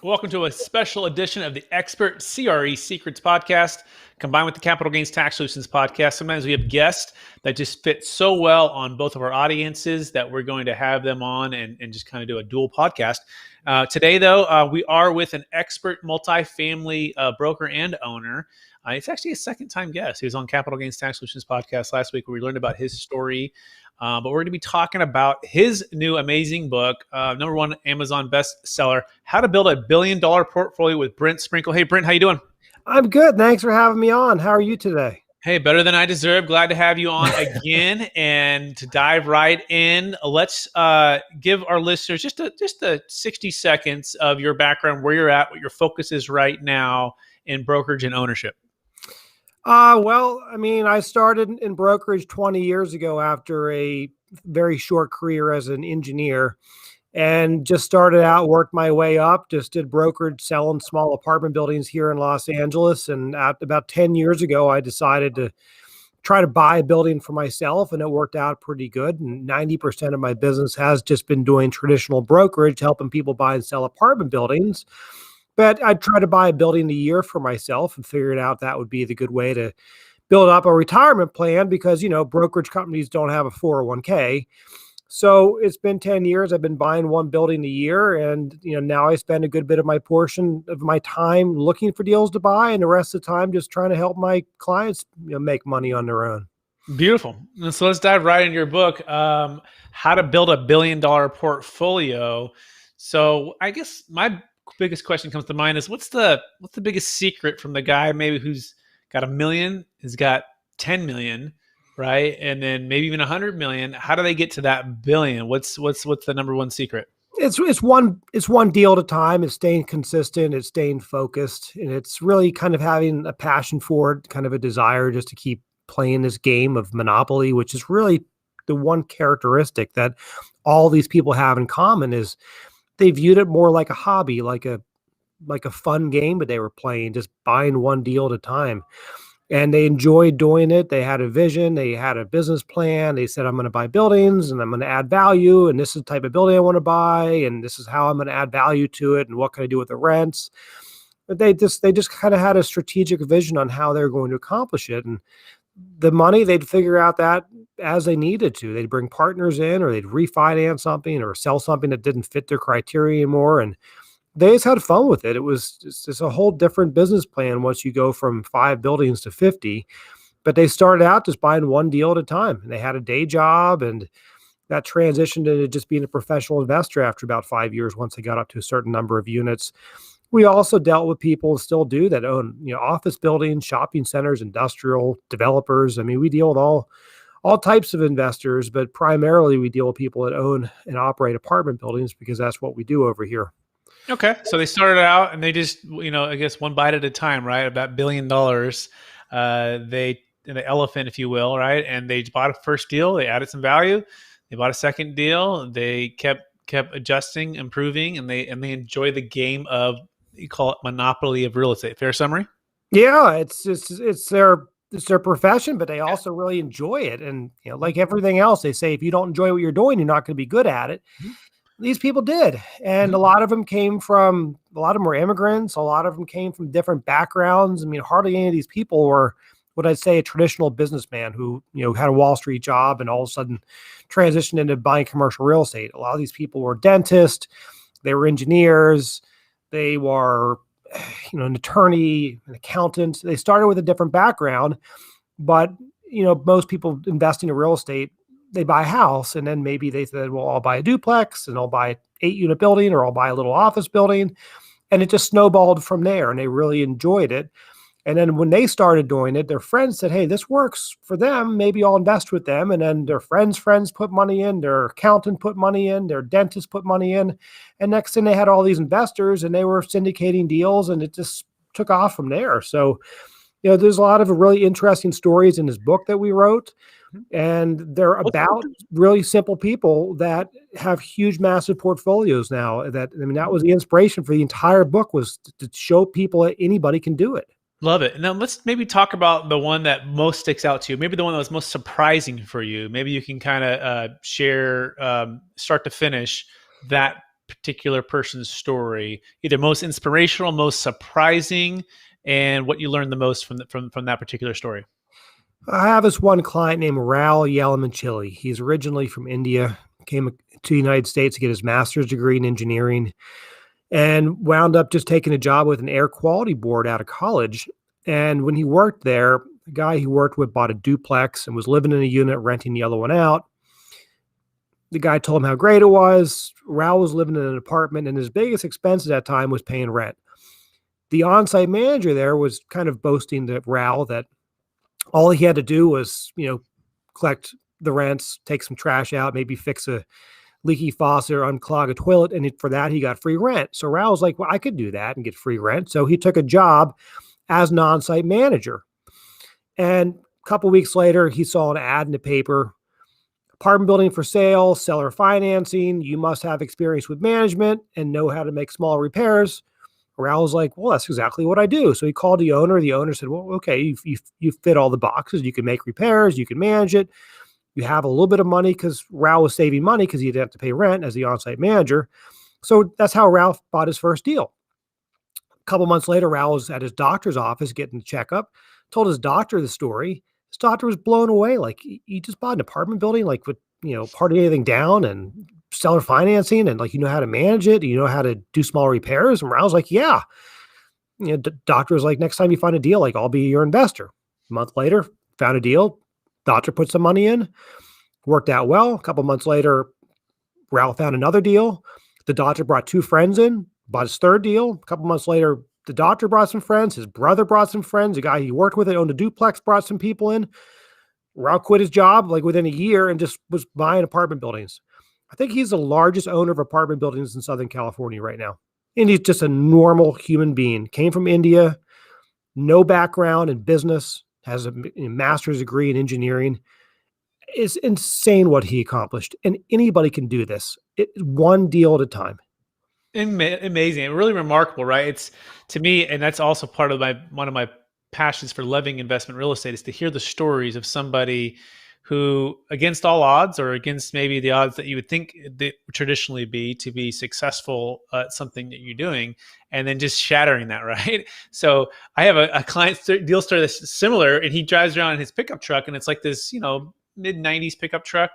Welcome to a special edition of the Expert CRE Secrets Podcast, combined with the Capital Gains Tax Solutions Podcast. Sometimes we have guests that just fit so well on both of our audiences that we're going to have them on and just kind of do a dual podcast. Today, though, we are with an expert multifamily broker and owner. It's actually a second-time guest. He was on Capital Gains Tax Solutions Podcast last week where we learned about his story. But we're going to be talking about his new amazing book, #1 Amazon bestseller, How to Build a $1 Billion Portfolio with Brent Sprenkle. Hey, Brent, how you doing? I'm good. Thanks for having me on. How are you today? Hey, better than I deserve. Glad to have you on again. And to dive right in, let's give our listeners just a 60 seconds of your background, where you're at, what your focus is right now in brokerage and ownership. I started in brokerage 20 years ago after a very short career as an engineer, and just started out, worked my way up, just did brokerage selling small apartment buildings here in Los Angeles. And about 10 years ago, I decided to try to buy a building for myself, and it worked out pretty good. And 90% of my business has just been doing traditional brokerage, helping people buy and sell apartment buildings. But I tried to buy a building a year for myself and figured out that would be the good way to build up a retirement plan because, brokerage companies don't have a 401k. So it's been 10 years. I've been buying one building a year. And, now I spend a good bit of my portion of my time looking for deals to buy, and the rest of the time just trying to help my clients make money on their own. Beautiful. And so let's dive right into your book, How to Build a $1 Billion Portfolio. So I guess my biggest question comes to mind is what's the biggest secret from the guy maybe who's got $1 million, has got 10 million, right? And then maybe even 100 million. How do they get to that $1 billion? What's the #1 secret? It's one deal at a time. It's staying consistent. It's staying focused, and it's really kind of having a passion for it, kind of a desire just to keep playing this game of Monopoly, which is really the one characteristic that all these people have in common is they viewed it more like a hobby, like a fun game, but they were playing, just buying one deal at a time. And they enjoyed doing it. They had a vision. They had a business plan. They said, I'm going to buy buildings and I'm going to add value. And this is the type of building I want to buy. And this is how I'm going to add value to it. And what can I do with the rents? But they just kind of had a strategic vision on how they're going to accomplish it. And the money, they'd figure out that as they needed to. They'd bring partners in, or they'd refinance something or sell something that didn't fit their criteria anymore. And they just had fun with it. It was just a whole different business plan once you go from 5 buildings to 50. But they started out just buying one deal at a time. And they had a day job, and that transitioned into just being a professional investor after about 5 years once they got up to a certain number of units. We also dealt with people, still do, that own office buildings, shopping centers, industrial developers. I mean, we deal with all types of investors, but primarily we deal with people that own and operate apartment buildings because that's what we do over here. Okay. So they started out and they just, I guess one bite at a time, right? About $1 billion. The elephant, if you will, right? And they bought a first deal. They added some value. They bought a second deal. They kept adjusting, improving, and they enjoy the game of, you call it monopoly of real estate. Fair summary? Yeah, it's their profession, but they also really enjoy it. And like everything else, they say if you don't enjoy what you're doing, you're not going to be good at it. Mm-hmm. These people did, and a lot of them were immigrants. A lot of them came from different backgrounds. I mean, hardly any of these people were what I'd say a traditional businessman who had a Wall Street job and all of a sudden transitioned into buying commercial real estate. A lot of these people were dentists, they were engineers, they were an attorney, an accountant. They started with a different background, but most people investing in real estate, they buy a house, and then maybe they said, well, I'll buy a duplex, and I'll buy an 8-unit building, or I'll buy a little office building. And it just snowballed from there, and they really enjoyed it. And then when they started doing it, their friends said, hey, this works for them. Maybe I'll invest with them. And then their friends put money in, their accountant put money in, their dentist put money in. And next thing, they had all these investors, and they were syndicating deals, and it just took off from there. So, there's a lot of really interesting stories in this book that we wrote. And they're about really simple people that have huge, massive portfolios now. That was the inspiration for the entire book, was to show people that anybody can do it. Love it. Now let's maybe talk about the one that most sticks out to you. Maybe the one that was most surprising for you. Maybe you can kind of share, start to finish, that particular person's story, either most inspirational, most surprising, and what you learned the most from that particular story? I have this one client named Raul Yalamanchili. He's originally from India, came to the United States to get his master's degree in engineering, and wound up just taking a job with an air quality board out of college. And when he worked there, the guy he worked with bought a duplex and was living in a unit, renting the other one out. The guy told him how great it was. Raul was living in an apartment, and his biggest expense at that time was paying rent. The on-site manager there was kind of boasting to Raul that all he had to do was, collect the rents, take some trash out, maybe fix a leaky faucet or unclog a toilet. And for that, he got free rent. So Raul was like, well, I could do that and get free rent. So he took a job as an on-site manager. And a couple weeks later, he saw an ad in the paper, apartment building for sale, seller financing. You must have experience with management and know how to make small repairs. Raul was like, well, that's exactly what I do. So he called the owner. The owner said, well, okay, you fit all the boxes. You can make repairs. You can manage it. You have a little bit of money, because Raul was saving money because he didn't have to pay rent as the on-site manager. So that's how Raul bought his first deal. A couple months later, Raul was at his doctor's office getting a checkup, told his doctor the story. His doctor was blown away. Like, you just bought an apartment building, like with, parting anything down and seller financing, and like, you know how to manage it, you know how to do small repairs. And Raul's like, yeah. The doctor was like, next time you find a deal, like, I'll be your investor. A month later, found a deal. Doctor put some money in, worked out well. A couple months later, Raul found another deal. The doctor brought two friends in, bought his third deal. A couple months later, the doctor brought some friends. His brother brought some friends. The guy he worked with that owned a duplex brought some people in. Raul quit his job like within a year and just was buying apartment buildings. I think he's the largest owner of apartment buildings in Southern California right now. And he's just a normal human being. Came from India, no background in business, has a master's degree in engineering. It's insane what he accomplished. And anybody can do this. One deal at a time. Amazing. And really remarkable, right? It's, to me, and that's also part of one of my passions for loving investment real estate, is to hear the stories of somebody who, against all odds, or against maybe the odds that you would think they would traditionally be to be successful at something that you're doing, and then just shattering that, right? So I have a client deal story that's similar, and he drives around in his pickup truck, and it's like this, mid-90s pickup truck.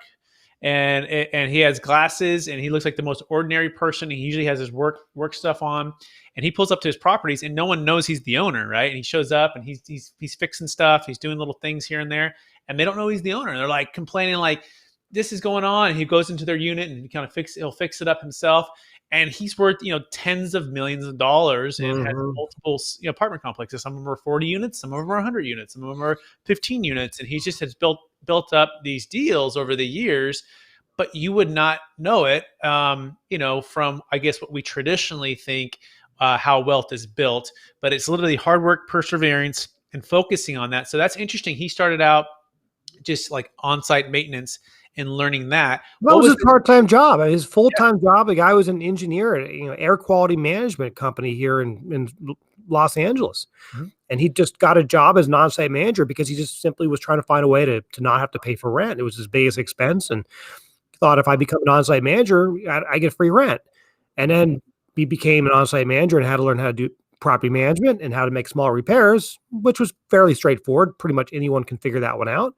And he has glasses, and he looks like the most ordinary person. He usually has his work stuff on, and he pulls up to his properties, and no one knows he's the owner, right? And he shows up, and he's fixing stuff. He's doing little things here and there, and they don't know he's the owner. And they're like complaining, like, this is going on. And he goes into their unit, and he'll fix it up himself. And he's worth, tens of millions of dollars, and has multiple apartment complexes. Some of them are 40 units, some of them are 100 units, some of them are 15 units. And he just has built up these deals over the years, but you would not know it, from, I guess, what we traditionally think how wealth is built. But it's literally hard work, perseverance, and focusing on that. So that's interesting. He started out just like on-site maintenance and learning that. That was his part-time job. His full-time job, the guy was an engineer at air quality management company here in Los Angeles. Mm-hmm. And he just got a job as an on-site manager because he just simply was trying to find a way to not have to pay for rent. It was his biggest expense, and thought, if I become an on-site manager, I get free rent. And then he became an on-site manager and had to learn how to do property management and how to make small repairs, which was fairly straightforward. Pretty much anyone can figure that one out.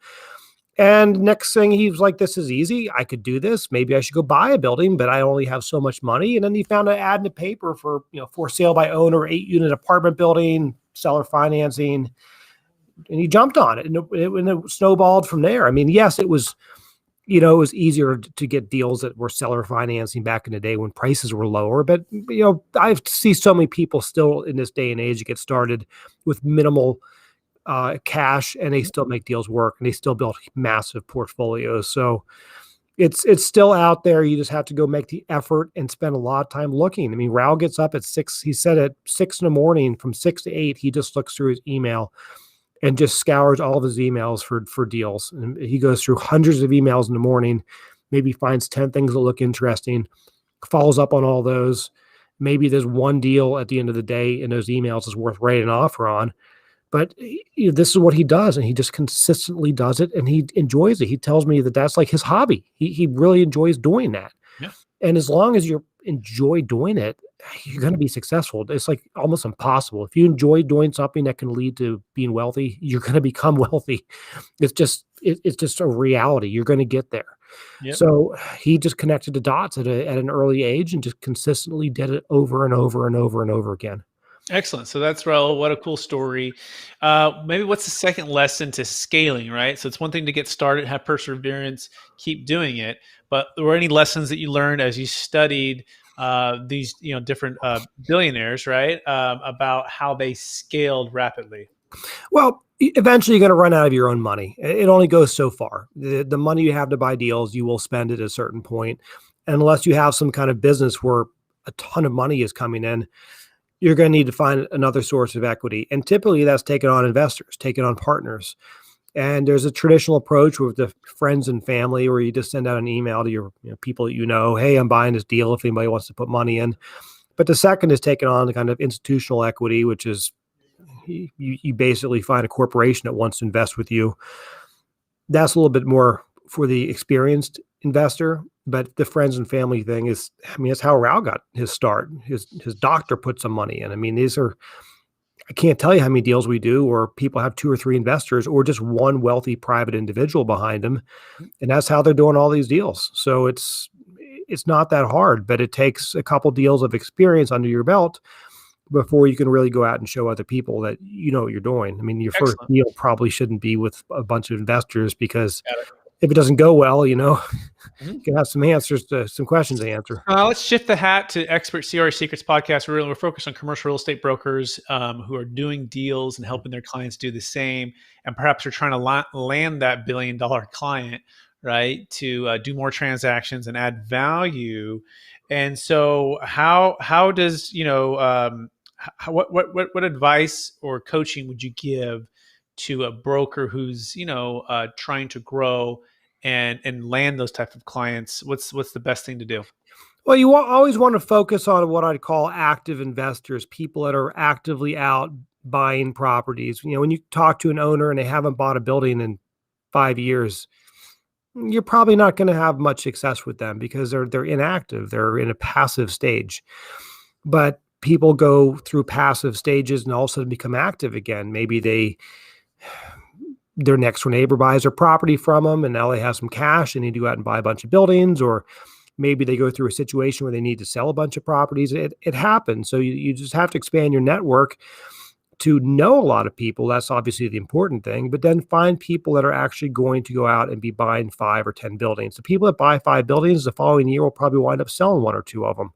And next thing, he was like, this is easy. I could do this. Maybe I should go buy a building, but I only have so much money. And then he found an ad in the paper for, for sale by owner, 8-unit apartment building, seller financing. And he jumped on it, and it snowballed from there. I mean, yes, it was, it was easier to get deals that were seller financing back in the day when prices were lower. But, I see so many people still in this day and age get started with minimal cash, and they still make deals work, and they still build massive portfolios. So it's still out there. You just have to go make the effort and spend a lot of time looking. I mean, Raul gets up at 6. He said at 6 in the morning, from 6 to 8, he just looks through his email and just scours all of his emails for deals. And he goes through hundreds of emails in the morning, maybe finds 10 things that look interesting, follows up on all those. Maybe there's one deal at the end of the day in those emails is worth writing an offer on. But this is what he does, and he just consistently does it, and he enjoys it. He tells me that that's like his hobby. He really enjoys doing that. Yeah. And as long as enjoy doing it, you're going to be successful. It's like almost impossible. If you enjoy doing something that can lead to being wealthy, you're going to become wealthy. It's just a reality. You're going to get there. Yep. So he just connected the dots at an early age and just consistently did it over and over and over and over again. Excellent. So that's what a cool story. Maybe what's the second lesson to scaling, right? So it's one thing to get started, have perseverance, keep doing it. But were any lessons that you learned as you studied these, different billionaires, right? About how they scaled rapidly? Well, eventually you're going to run out of your own money. It only goes so far. The money you have to buy deals, you will spend it at a certain point. And unless you have some kind of business where a ton of money is coming in, you're going to need to find another source of equity. And typically that's taken on investors, taken on partners. And there's a traditional approach with the friends and family where you just send out an email to your people that hey, I'm buying this deal if anybody wants to put money in. But the second is taking on the kind of institutional equity, which is you basically find a corporation that wants to invest with you. That's a little bit more for the experienced investor. But the friends and family thing is, that's how Rao got his start. His doctor put some money in. I can't tell you how many deals we do where people have 2 or 3 investors or just one wealthy private individual behind them. And that's how they're doing all these deals. So it's not that hard, but it takes a couple deals of experience under your belt before you can really go out and show other people that you know what you're doing. Your first deal probably shouldn't be with a bunch of investors because if it doesn't go well, you can have some answers to some questions to answer. Let's shift the hat to Expert CRE Secrets podcast. We're focused on commercial real estate brokers who are doing deals and helping their clients do the same. And perhaps you're trying to land that $1 billion client, right, to do more transactions and add value. And so how does, what advice or coaching would you give to a broker who's, trying to grow and land those type of clients? What's the best thing to do? Well, you always want to focus on what I'd call active investors, people that are actively out buying properties. When you talk to an owner and they haven't bought a building in 5 years, you're probably not going to have much success with them because they're inactive. They're in a passive stage. But people go through passive stages and all of a sudden become active again. Maybe their next door neighbor buys their property from them and now they have some cash and need to go out and buy a bunch of buildings, or maybe they go through a situation where they need to sell a bunch of properties. It happens. So you just have to expand your network to know a lot of people. That's obviously the important thing, but then find people that are actually going to go out and be buying 5 or 10 buildings. The people that buy 5 buildings the following year will probably wind up selling 1 or 2 of them.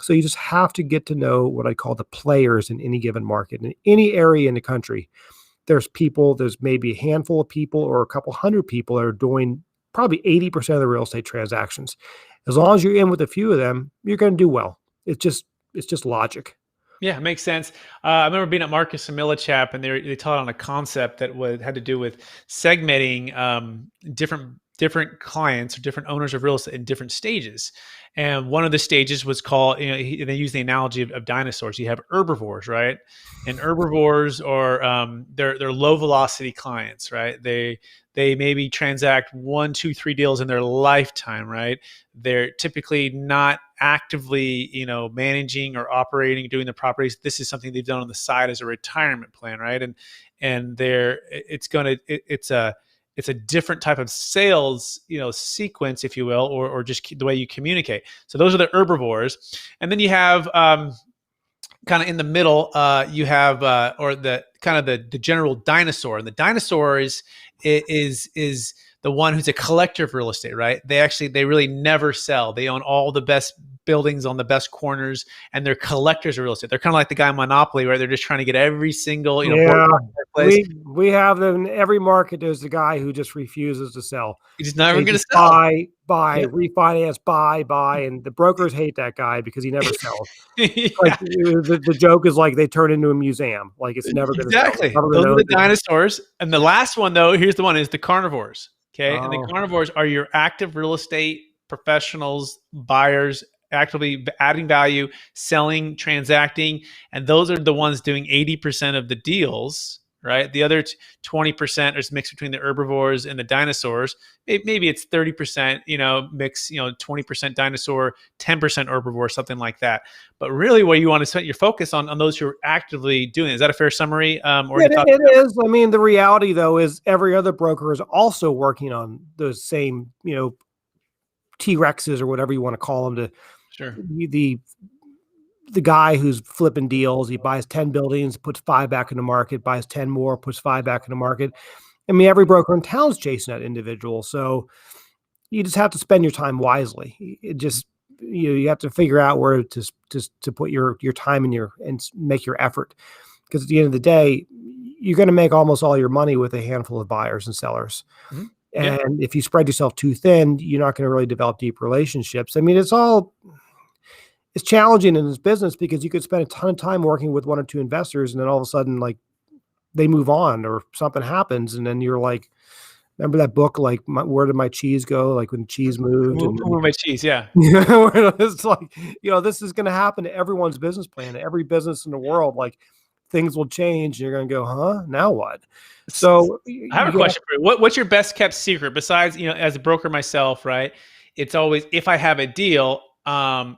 So you just have to get to know what I call the players in any given market. In any area in the country, there's maybe a handful of people or a couple hundred people that are doing probably 80% of the real estate transactions. As long as you're in with a few of them, you're going to do well. It's just logic. Yeah, it makes sense. I remember being at Marcus Millichap, and they taught on a concept that had to do with segmenting different clients or different owners of real estate in different stages. And one of the stages was called, they use the analogy of dinosaurs. You have herbivores, right? And herbivores are they're low velocity clients, right? They maybe transact 1, 2, 3 deals in their lifetime, right? They're typically not actively, managing or operating, doing the properties. This is something they've done on the side as a retirement plan, right? And it's a different type of sales, sequence, if you will, or just the way you communicate. So those are the herbivores. And then you have kind of in the middle, you have or the kind of the general dinosaur. And the dinosaur is the one who's a collector of real estate, right? They really never sell. They own all the best buildings on the best corners, and they're collectors of real estate. They're kind of like the guy in Monopoly, right? They're just trying to get every single, place. We have them in every market. There's the guy who just refuses to sell. He's never going to sell. Buy, refinance, buy. And the brokers hate that guy because he never sells. Yeah. Like the joke is like they turn into a museum. Like it's never going to sell. Exactly. Those are the dinosaurs. And the last one, though, here's the one, is the carnivores. Okay. And the carnivores are your active real estate professionals, buyers, actively adding value, selling, transacting. And those are the ones doing 80% of the deals. right? The other 20% is mixed between the herbivores and the dinosaurs. Maybe it's 30%, mix, 20% dinosaur, 10% herbivore, something like that. But really what you want to set your focus on those who are actively doing it. Is that a fair summary? Or any thoughts? It is. I mean, the reality though is every other broker is also working on those same, T-Rexes or whatever you want to call them, Sure. the guy who's flipping deals. He buys 10 buildings, puts 5 back in the market, buys 10 more, puts 5 back in the market. I mean, every broker in town's chasing that individual. So you just have to spend your time wisely. It just, you have to figure out where to put your time and make your effort. Because at the end of the day, you're going to make almost all your money with a handful of buyers and sellers. Mm-hmm. Yeah. And if you spread yourself too thin, you're not going to really develop deep relationships. I mean, it's challenging in this business because you could spend a ton of time working with 1 or 2 investors, and then all of a sudden, like, they move on or something happens, and then you're like, remember that book, like, Where Did My Cheese Go? Like when cheese moved. Who moved my cheese? Yeah. It's like, this is going to happen to everyone's business plan, every business in the world. Like, things will change. You're going to go, huh? Now what? So I have a question for you. What's your best kept secret besides, as a broker myself, right? It's always, if I have a deal, if I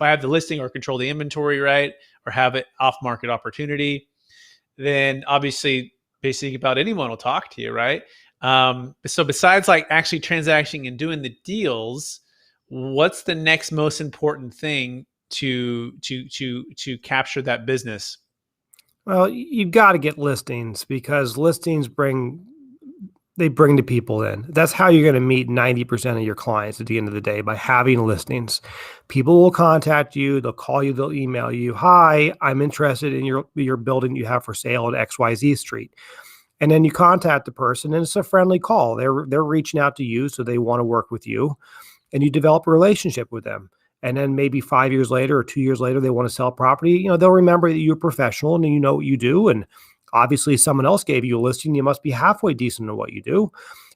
have the listing or control the inventory, right, or have it off market opportunity, then obviously basically about anyone will talk to you, right? So besides like actually transacting and doing the deals, what's the next most important thing to capture that business? Well, you've got to get listings because listings bring the people in. That's how you're going to meet 90% of your clients at the end of the day, by having listings. People will contact you, they'll call you, they'll email you. Hi, I'm interested in your building you have for sale at XYZ Street. And then you contact the person and it's a friendly call. They're reaching out to you, so they want to work with you, and you develop a relationship with them. And then maybe 5 years later or 2 years later, they want to sell property. They'll remember that you're a professional and you know what you do. And obviously someone else gave you a listing. You must be halfway decent at what you do.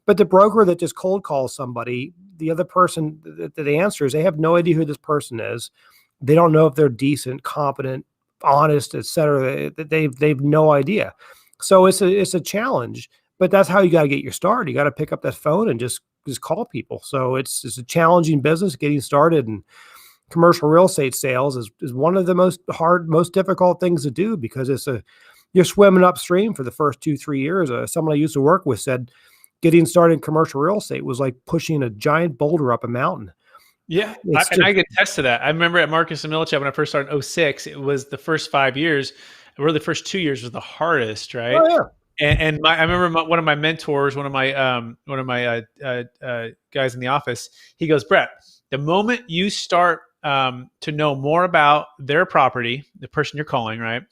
But the broker that just cold calls somebody, the other person that answers, they have no idea who this person is. They don't know if they're decent, competent, honest, et cetera. They've no idea. So it's a challenge, but that's how you got to get your start. You got to pick up that phone and just call people. So it's a challenging business getting started, and commercial real estate sales is one of the most difficult things to do because you're swimming upstream for the first 2-3 years. Someone I used to work with said getting started in commercial real estate was like pushing a giant boulder up a mountain. Yeah, I can attest to that. I remember at Marcus Millichap when I first started in 2006, it was the first 5 years, or the first 2 years was the hardest, right? Oh, yeah. And I remember one of my mentors, one of my guys in the office, he goes, Brett, the moment you start to know more about their property, the person you're calling, right,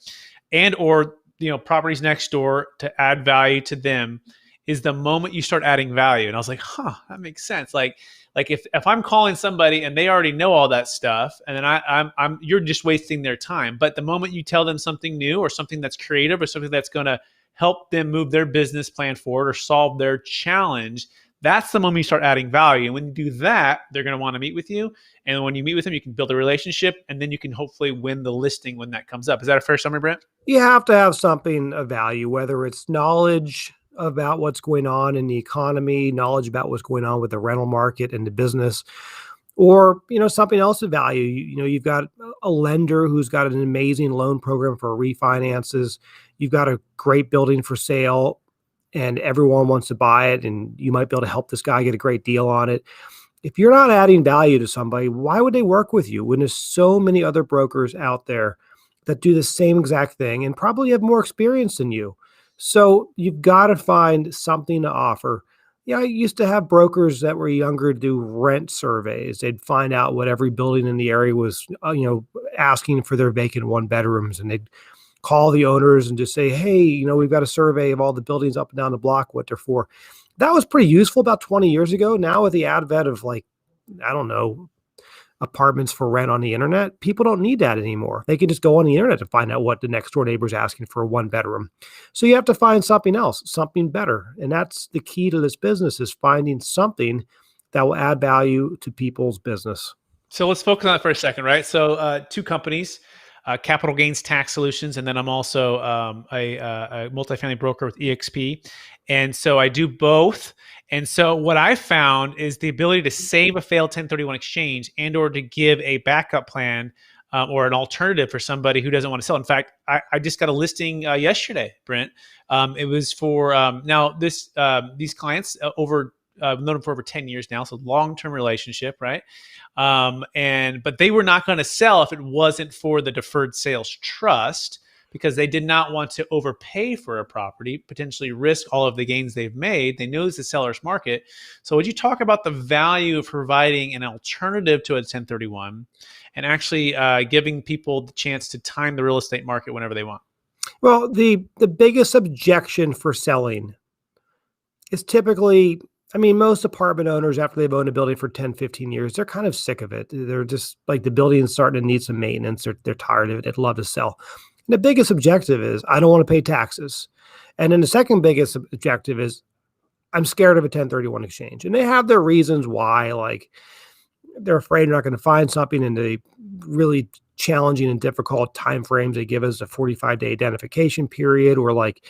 and or properties next door to add value to them, is the moment you start adding value. And I was like, that makes sense. Like if I'm calling somebody and they already know all that stuff, and then you're just wasting their time. But the moment you tell them something new or something that's creative or something that's going to help them move their business plan forward or solve their challenge, that's the moment you start adding value. And when you do that, they're going to want to meet with you. And when you meet with them, you can build a relationship, and then you can hopefully win the listing when that comes up. Is that a fair summary, Brent? You have to have something of value, whether it's knowledge about what's going on in the economy, knowledge about what's going on with the rental market and the business, or, something else of value. You've got a lender who's got an amazing loan program for refinances. You've got a great building for sale and everyone wants to buy it, and you might be able to help this guy get a great deal on it. If you're not adding value to somebody, why would they work with you when there's so many other brokers out there that do the same exact thing and probably have more experience than you? So you've got to find something to offer. Yeah, I used to have brokers that were younger do rent surveys. They'd find out what every building in the area was, asking for their vacant 1-bedrooms, and they'd call the owners and just say, hey, we've got a survey of all the buildings up and down the block, what they're for. That was pretty useful about 20 years ago. Now with the advent of apartments for rent on the internet, people don't need that anymore. They can just go on the internet to find out what the next door neighbor is asking for a 1-bedroom. So you have to find something else, something better. And that's the key to this business, is finding something that will add value to people's business. So let's focus on it for a second, right? So 2 companies. capital gains tax solutions, and then I'm also a multifamily broker with EXP. And so I do both. And so what I found is the ability to save a failed 1031 exchange and or to give a backup plan or an alternative for somebody who doesn't want to sell. In fact, I just got a listing yesterday, Brent. It was for now these clients I've known them for over 10 years now, so long-term relationship, right? But they were not going to sell if it wasn't for the Deferred Sales Trust, because they did not want to overpay for a property, potentially risk all of the gains they've made. They know it's the seller's market. So would you talk about the value of providing an alternative to a 1031 and actually giving people the chance to time the real estate market whenever they want? Well, the biggest objection for selling is typically, I mean, most apartment owners, after they've owned a building for 10, 15 years, they're kind of sick of it. They're just like, the building is starting to need some maintenance. They're tired of it. They'd love to sell. And the biggest objective is, I don't want to pay taxes. And then the second biggest objective is, I'm scared of a 1031 exchange. And they have their reasons why, like they're afraid they're not going to find something in the really challenging and difficult timeframes they give us, a 45-day identification period, or like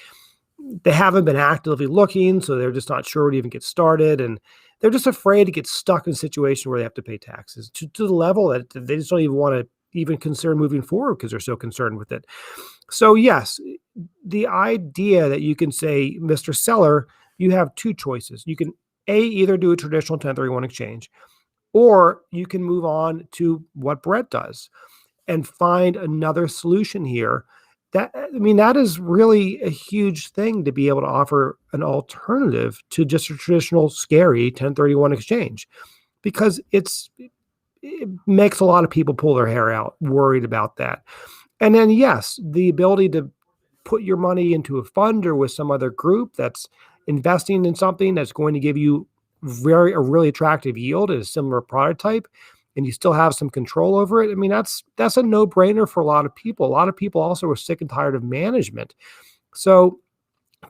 they haven't been actively looking, so they're just not sure to even get started. And they're just afraid to get stuck in a situation where they have to pay taxes to the level that they just don't even want to even consider moving forward because they're so concerned with it. So yes, the idea that you can say, Mr. Seller, you have two choices. You can either do a traditional 1031 exchange, or you can move on to what Brent does and find another solution here. That is really a huge thing, to be able to offer an alternative to just a traditional scary 1031 exchange, because it makes a lot of people pull their hair out worried about that. And then, yes, the ability to put your money into a fund or with some other group that's investing in something that's going to give you a really attractive yield at a similar product type, and you still have some control over it. I mean, that's a no-brainer for a lot of people. A lot of people also are sick and tired of management. So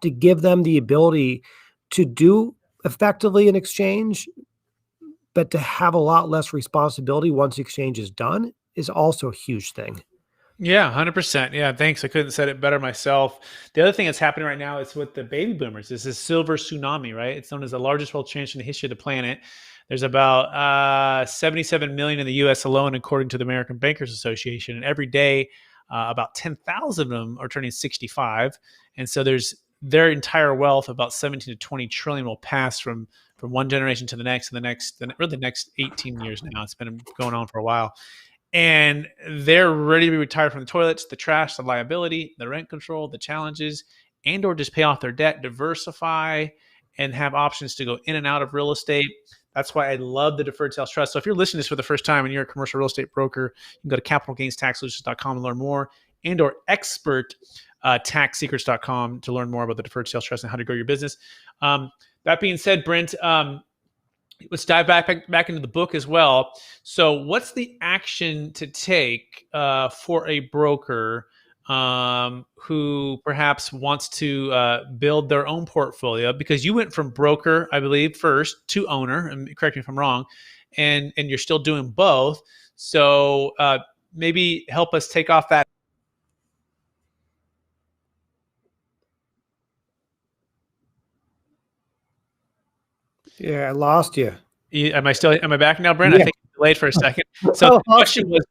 to give them the ability to do effectively an exchange, but to have a lot less responsibility once the exchange is done, is also a huge thing. Yeah, 100%. Yeah, thanks. I couldn't have said it better myself. The other thing that's happening right now is with the baby boomers. This is silver tsunami, right? It's known as the largest wealth transfer in the history of the planet. There's about 77 million in the U.S. alone, according to the American Bankers Association. And every day, about 10,000 of them are turning 65. And so their entire wealth, about 17 to 20 trillion, will pass from one generation to the next, and the next 18 years now. It's been going on for a while. And they're ready to be retired from the toilets, the trash, the liability, the rent control, the challenges, and or just pay off their debt, diversify, and have options to go in and out of real estate. That's why I love the Deferred Sales Trust. So if you're listening to this for the first time and you're a commercial real estate broker, you can go to capitalgainstaxsolutions.com and learn more, and or experttaxsecrets.com to learn more about the Deferred Sales Trust and how to grow your business. That being said, Brent, let's dive back into the book as well. So what's the action to take for a broker who perhaps wants to build their own portfolio? Because you went from broker, I believe, first to owner, and correct me if I'm wrong, and you're still doing both. So maybe help us take off that. Yeah, I lost you. Am I back now, Brent? Yeah. I think you delayed for a second. So the question was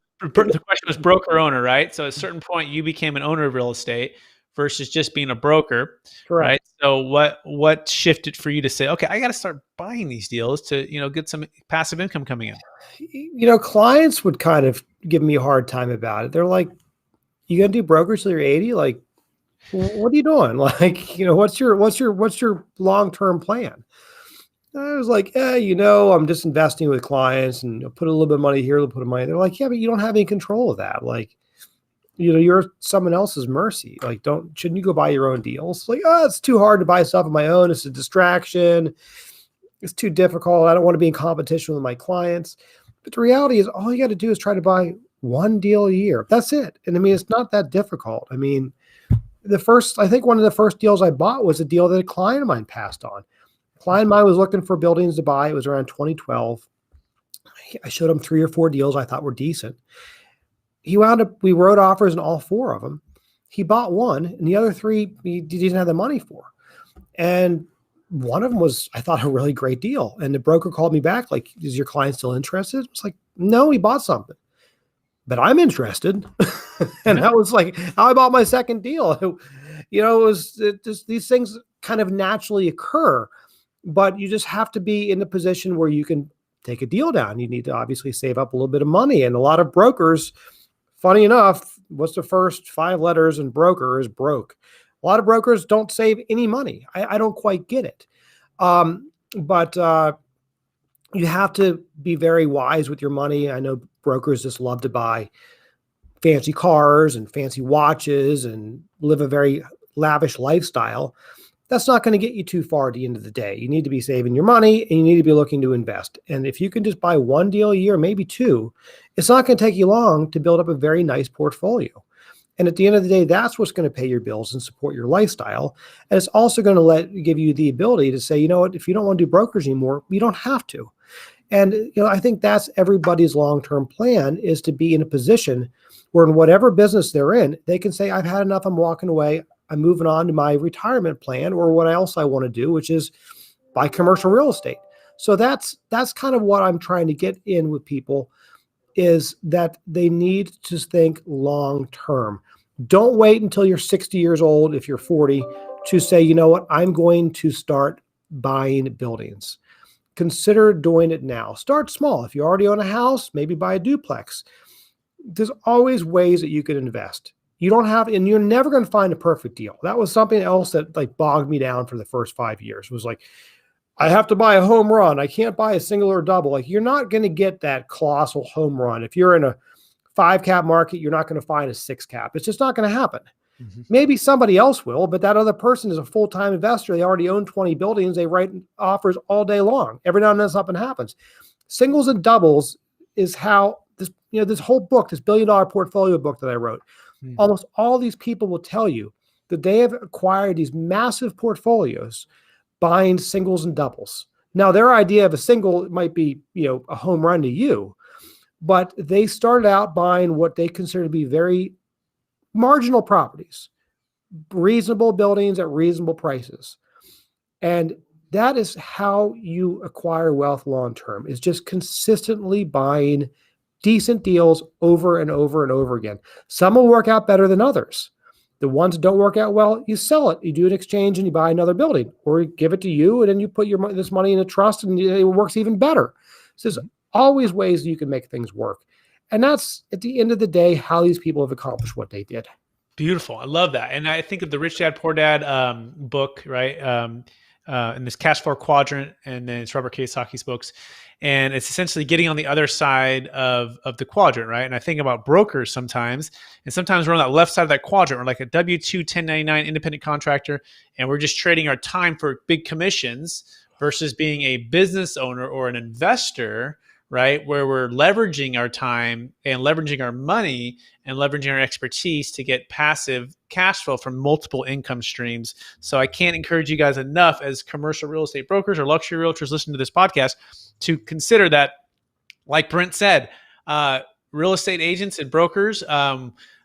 broker owner, right? So at a certain point, you became an owner of real estate versus just being a broker, Correct. right? So what shifted for you to say, okay, I got to start buying these deals to get some passive income coming in? Clients would kind of give me a hard time about it. They're like, "You gonna do brokers till you're 80? Like, what are you doing? Like, what's your long-term plan?" I was like, I'm just investing with clients and put a little bit of money here, a little bit of money. They're like, "Yeah, but you don't have any control of that. Like, you're someone else's mercy. Like, shouldn't you go buy your own deals?" Like, "Oh, it's too hard to buy stuff on my own. It's a distraction. It's too difficult. I don't want to be in competition with my clients." But the reality is, all you got to do is try to buy one deal a year. That's it. And I mean, it's not that difficult. I mean, I think one of the first deals I bought was a deal that a client of mine passed on. A client of mine was looking for buildings to buy. It was around 2012. I showed him 3 or 4 deals I thought were decent. he wound up, we wrote offers on all 4 of them. He bought one, and the other 3 he didn't have the money for. And one of them was, I thought, a really great deal. And the broker called me back, like, is your client still interested? It's like, no, he bought something, but I'm interested. And Yeah. that was like how I bought my second deal. It just, these things kind of naturally occur, but you just have to be in a position where you can take a deal down. You need to obviously save up a little bit of money. And a lot of brokers, funny enough, what's the first 5 letters in broker is broke. A lot of brokers don't save any money. I don't quite get it. But you have to be very wise with your money. I know brokers just love to buy fancy cars and fancy watches and live a very lavish lifestyle. That's not going to get you too far at the end of the day. You need to be saving your money, and you need to be looking to invest. And if you can just buy 1 deal a year, maybe 2, it's not going to take you long to build up a very nice portfolio. And at the end of the day, that's what's going to pay your bills and support your lifestyle. And it's also going to give you the ability to say, you know what, if you don't want to do brokers anymore, you don't have to. And I think that's everybody's long-term plan, is to be in a position where in whatever business they're in, they can say, I've had enough, I'm walking away. I'm moving on to my retirement plan or what else I want to do, which is buy commercial real estate. So that's kind of what I'm trying to get in with people, is that they need to think long term. Don't wait until you're 60 years old, if you're 40, to say, you know what, I'm going to start buying buildings. Consider doing it now. Start small. If you already own a house, maybe buy a duplex. There's always ways that you can invest. You don't have, and you're never going to find a perfect deal. That was something else that like bogged me down for the first 5 years. It was like, I have to buy a home run. I can't buy a single or double. Like, you're not going to get that colossal home run. If you're in a 5 cap market, you're not going to find a 6 cap. It's just not going to happen. Mm-hmm. Maybe somebody else will, but that other person is a full-time investor. They already own 20 buildings. They write offers all day long. Every now and then something happens. Singles and doubles is how this whole book, this $1 billion portfolio book that I wrote, almost all these people will tell you that they have acquired these massive portfolios buying singles and doubles. Now, their idea of a single might be, a home run to you, but they started out buying what they consider to be very marginal properties, reasonable buildings at reasonable prices. And that is how you acquire wealth long-term, is just consistently buying decent deals over and over and over again. Some will work out better than others. The ones that don't work out well, you sell it. You do an exchange and you buy another building, or you give it to you and then you put this money in a trust and it works even better. So there's always ways you can make things work. And that's, at the end of the day, how these people have accomplished what they did. Beautiful. I love that. And I think of the Rich Dad, Poor Dad book, right? And this cash flow quadrant, and then it's Robert Kiyosaki's books. And it's essentially getting on the other side of the quadrant, right? And I think about brokers sometimes, and sometimes we're on that left side of that quadrant. We're like a W-2 1099 independent contractor, and we're just trading our time for big commissions versus being a business owner or an investor, right? Where we're leveraging our time and leveraging our money and leveraging our expertise to get passive cash flow from multiple income streams. So I can't encourage you guys enough, as commercial real estate brokers or luxury realtors listening to this podcast, to consider that, like Brent said, real estate agents and brokers,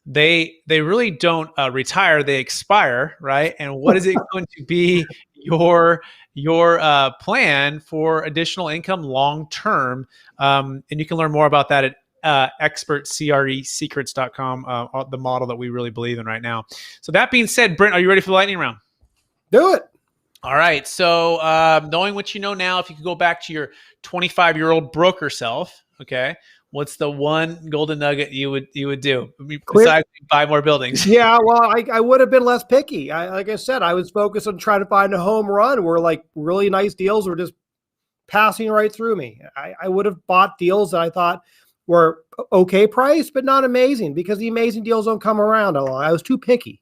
they really don't retire, they expire, right? And what is it going to be your plan for additional income long term? And you can learn more about that at expertcresecrets.com, the model that we really believe in right now. So that being said, Brent, are you ready for the lightning round? Do it. All right. So knowing what you know now, if you could go back to your 25-year-old broker self, okay, what's the one golden nugget you would do besides buy more buildings? Yeah, well, I would have been less picky. Like I said, I was focused on trying to find a home run where like really nice deals were just passing right through me. I would have bought deals that I thought were okay price, but not amazing, because the amazing deals don't come around a lot. I was too picky.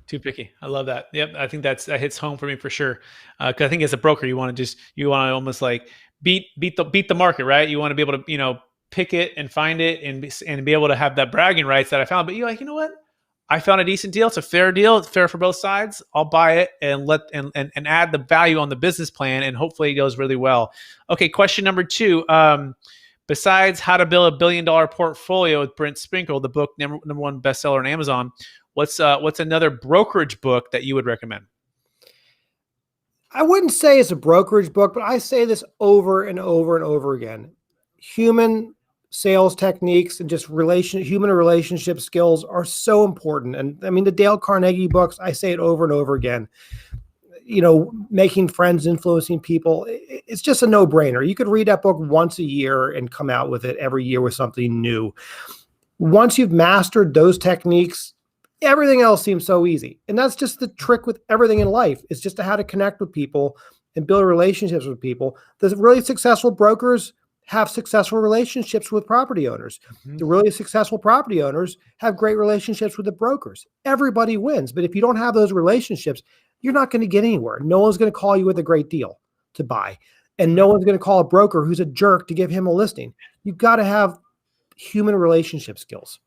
Too picky. I love that. Yep. I think that hits home for me for sure. Cause I think as a broker, you want to almost like beat the market, right? You want to be able to, pick it and find it and be able to have that bragging rights that I found. But you're like, you know what? I found a decent deal. It's a fair deal. It's fair for both sides. I'll buy it and and add the value on the business plan, and hopefully it goes really well. Okay. Question number 2. Besides How to Build a $1 Billion Portfolio with Brent Sprenkle, the book number one bestseller on Amazon, what's another brokerage book that you would recommend? I wouldn't say it's a brokerage book, but I say this over and over and over again. Human sales techniques and just human relationship skills are so important. And I mean, the Dale Carnegie books, I say it over and over again. Making friends, influencing people, it's just a no-brainer. You could read that book once a year and come out with it every year with something new. Once you've mastered those techniques, everything else seems so easy. And that's just the trick with everything in life. It's just how to connect with people and build relationships with people. The really successful brokers have successful relationships with property owners. Mm-hmm. The really successful property owners have great relationships with the brokers. Everybody wins. But if you don't have those relationships, you're not going to get anywhere. No one's going to call you with a great deal to buy. And no one's going to call a broker who's a jerk to give him a listing. You've got to have human relationship skills.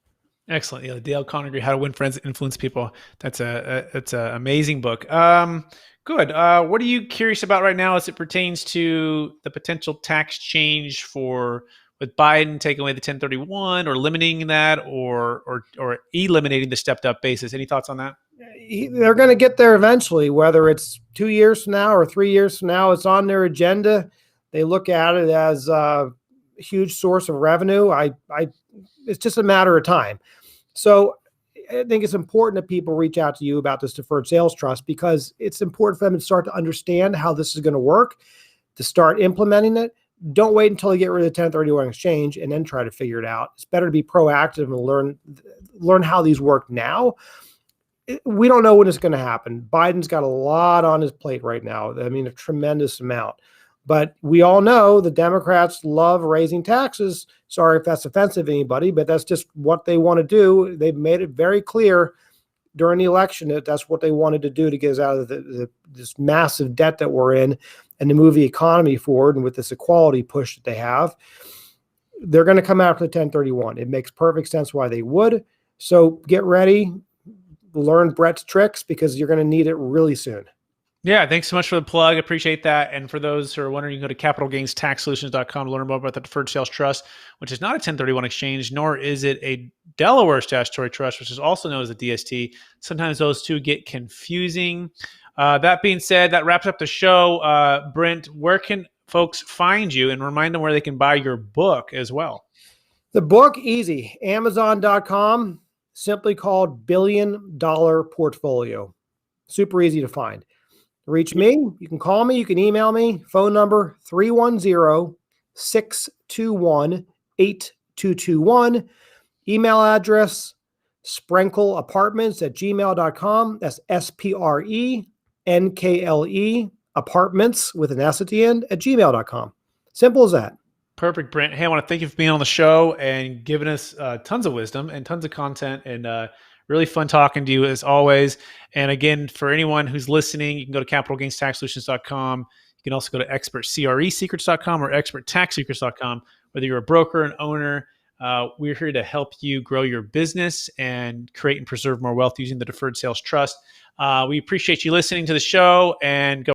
Excellent. Yeah, Dale Carnegie, How to Win Friends and Influence People. That's an amazing book. Good. What are you curious about right now as it pertains to the potential tax change with Biden taking away the 1031 or limiting that or eliminating the stepped up basis? Any thoughts on that? They're going to get there eventually, whether it's 2 years from now or 3 years from now. It's on their agenda. They look at it as a huge source of revenue. It's just a matter of time. So I think it's important that people reach out to you about this deferred sales trust, because it's important for them to start to understand how this is going to work, to start implementing it. Don't wait until you get rid of the 1031 exchange and then try to figure it out. It's better to be proactive and learn how these work now. We don't know when it's going to happen. Biden's got a lot on his plate right now. I mean, a tremendous amount. But we all know the Democrats love raising taxes. Sorry if that's offensive to anybody, but that's just what they want to do. They've made it very clear during the election that that's what they wanted to do to get us out of this massive debt that we're in and to move the economy forward. And with this equality push that they have, they're going to come after the 1031. It makes perfect sense why they would. So get ready. Learn Brett's tricks, because you're going to need it really soon. Yeah, thanks so much for the plug. Appreciate that. And for those who are wondering, you can go to capitalgainstaxsolutions.com to learn more about the Deferred Sales Trust, which is not a 1031 exchange, nor is it a Delaware statutory trust, which is also known as a DST. Sometimes those two get confusing. That being said, that wraps up the show. Brent, where can folks find you, and remind them where they can buy your book as well? The book, easy. Amazon.com. Simply called $1 Billion Portfolio. Super easy to find. Reach me. You can call me. You can email me. Phone number 310-621-8221. Email address sprenkleapartments@gmail.com. That's SPRENKLE apartments with an S at the end @gmail.com. Simple as that. Perfect, Brent. Hey, I want to thank you for being on the show and giving us tons of wisdom and tons of content, and really fun talking to you as always. And again, for anyone who's listening, you can go to capitalgainstaxsolutions.com. You can also go to expertcresecrets.com or experttaxsecrets.com. Whether you're a broker, an owner, we're here to help you grow your business and create and preserve more wealth using the Deferred Sales Trust. We appreciate you listening to the show, and go